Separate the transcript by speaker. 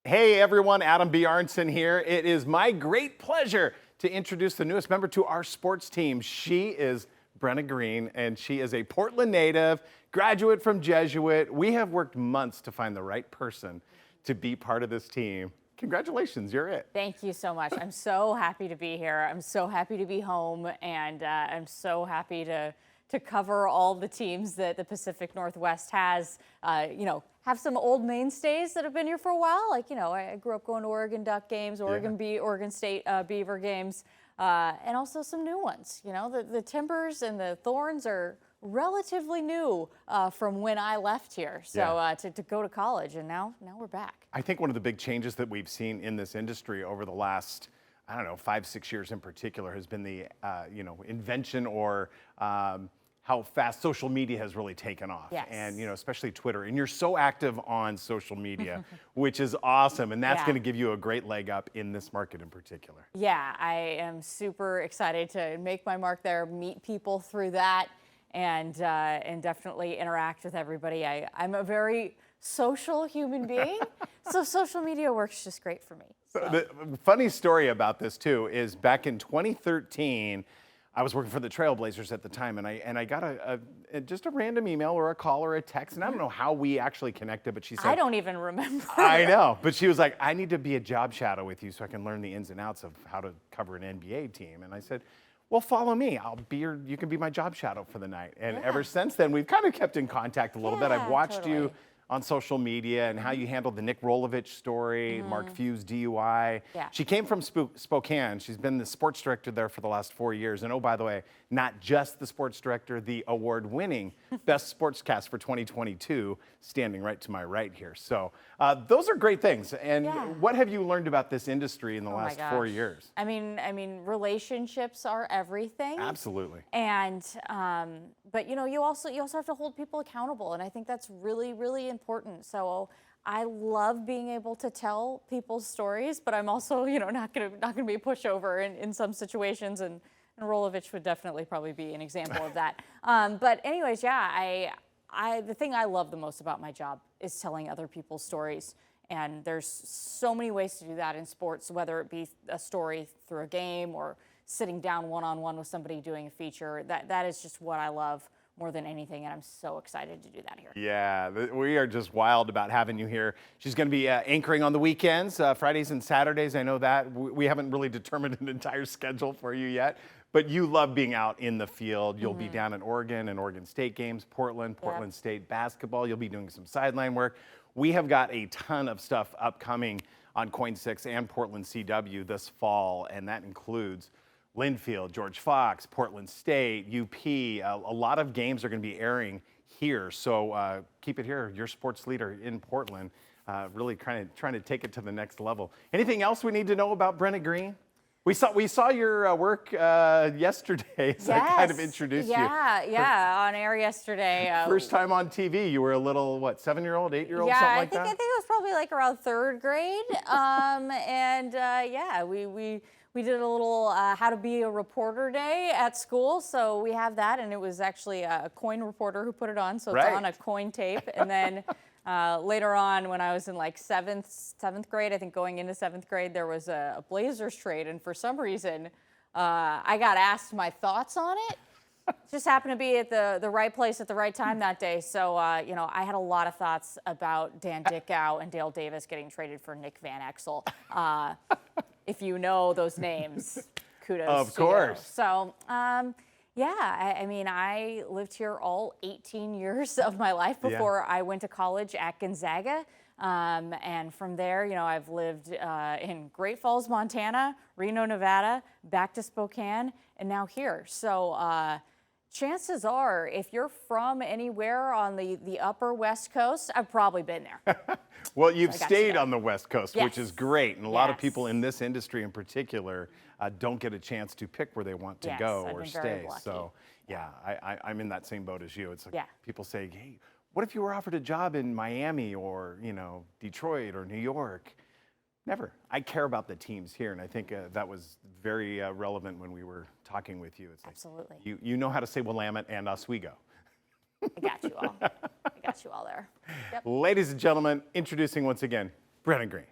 Speaker 1: Hey everyone, Adam B. Arnson here. It is my great pleasure to introduce the newest member to our sports team. She is Brenna Greene, and she is a Portland native, graduate from Jesuit. We have worked months to find the right person to be part of this team. Congratulations, you're it.
Speaker 2: Thank you so much. I'm so happy to be here. I'm so happy to be home, and I'm so happy to cover all the teams that the Pacific Northwest has. Have some old mainstays that have been here for a while. Like, I grew up going to Oregon Duck games, Oregon State Beaver games, and also some new ones. The Timbers and the Thorns are relatively new from when I left here. So to go to college, and now we're back.
Speaker 1: I think one of the big changes that we've seen in this industry over the last, 5-6 years in particular, has been the invention or how fast social media has really taken off.
Speaker 2: Yes.
Speaker 1: And especially Twitter. And you're so active on social media, which is awesome. And that's going to give you a great leg up in this market in particular.
Speaker 2: Yeah, I am super excited to make my mark there, meet people through that, and definitely interact with everybody. I'm a very social human being, so social media works just great for me.
Speaker 1: So the funny story about this too is back in 2013, I was working for the Trailblazers at the time, and I got just a random email or a call or a text, and I don't know how we actually connected, but she said,
Speaker 2: I don't even remember.
Speaker 1: I know, but she was like, I need to be a job shadow with you so I can learn the ins and outs of how to cover an NBA team. And I said, well, follow me. You can be my job shadow for the night. And ever since then, we've kind of kept in contact a little bit. I've watched you on social media and how you handled the Nick Rolovich story, Mark Few's DUI.
Speaker 2: Yeah.
Speaker 1: She came from Spokane. She's been the sports director there for the last 4 years. And oh, by the way, not just the sports director, the award-winning Best Sportscast for 2022, standing right to my right here. So those are great things. And what have you learned about this industry in the last 4 years?
Speaker 2: I mean, relationships are everything.
Speaker 1: Absolutely.
Speaker 2: And but you also have to hold people accountable, and I think that's really, really important. So I love being able to tell people's stories, but I'm also not gonna be a pushover in some situations, and Rolovich would definitely probably be an example of that. But anyways, the thing I love the most about my job is telling other people's stories. And there's so many ways to do that in sports, whether it be a story through a game or sitting down one-on-one with somebody doing a feature. That is just what I love more than anything, and I'm so excited to do that here.
Speaker 1: Yeah, we are just wild about having you here. She's going to be anchoring on the weekends, Fridays and Saturdays. I know that. We haven't really determined an entire schedule for you yet, but you love being out in the field. You'll be down in Oregon and Oregon State games, Portland State basketball. You'll be doing some sideline work. We have got a ton of stuff upcoming on Koin 6 and Portland CW this fall, and that includes Linfield, George Fox, Portland State, UP. A lot of games are going to be airing here, so keep it here. Your sports leader in Portland, really trying to take it to the next level. Anything else we need to know about Brenna Greene? We saw your work yesterday, so I kind of introduced you.
Speaker 2: Yeah, on air yesterday.
Speaker 1: First time on TV. You were a little, 7-year-old, 8-year-old, something like that?
Speaker 2: I think it was probably like around 3rd grade. We did a little how to be a reporter day at school, so we have that, and it was actually a Koin reporter who put it on, so it's on a Koin tape. And then later on, when I was in like seventh grade, I think going into 7th grade, there was a Blazers trade, and for some reason, I got asked my thoughts on it. Just happened to be at the right place at the right time that day. So, I had a lot of thoughts about Dan Dickau and Dale Davis getting traded for Nick Van Exel. If you know those names, kudos
Speaker 1: of
Speaker 2: to you.
Speaker 1: course.
Speaker 2: So, I lived here all 18 years of my life before I went to college at Gonzaga. And from there, I've lived in Great Falls, Montana, Reno, Nevada, back to Spokane, and now here. So chances are, if you're from anywhere on the upper West Coast, I've probably been there.
Speaker 1: Well, you've stayed on the West Coast, which is great. And a lot of people in this industry in particular don't get a chance to pick where they want to go or stay. So, I'm in that same boat as you. It's like people say, hey, what if you were offered a job in Miami or, Detroit or New York? Never. I care about the teams here, and I think that was very relevant when we were talking with you. It's like,
Speaker 2: absolutely.
Speaker 1: You know how to say Willamette and Oswego.
Speaker 2: I got you all. I got you all there. Yep.
Speaker 1: Ladies and gentlemen, introducing once again, Brenna Greene.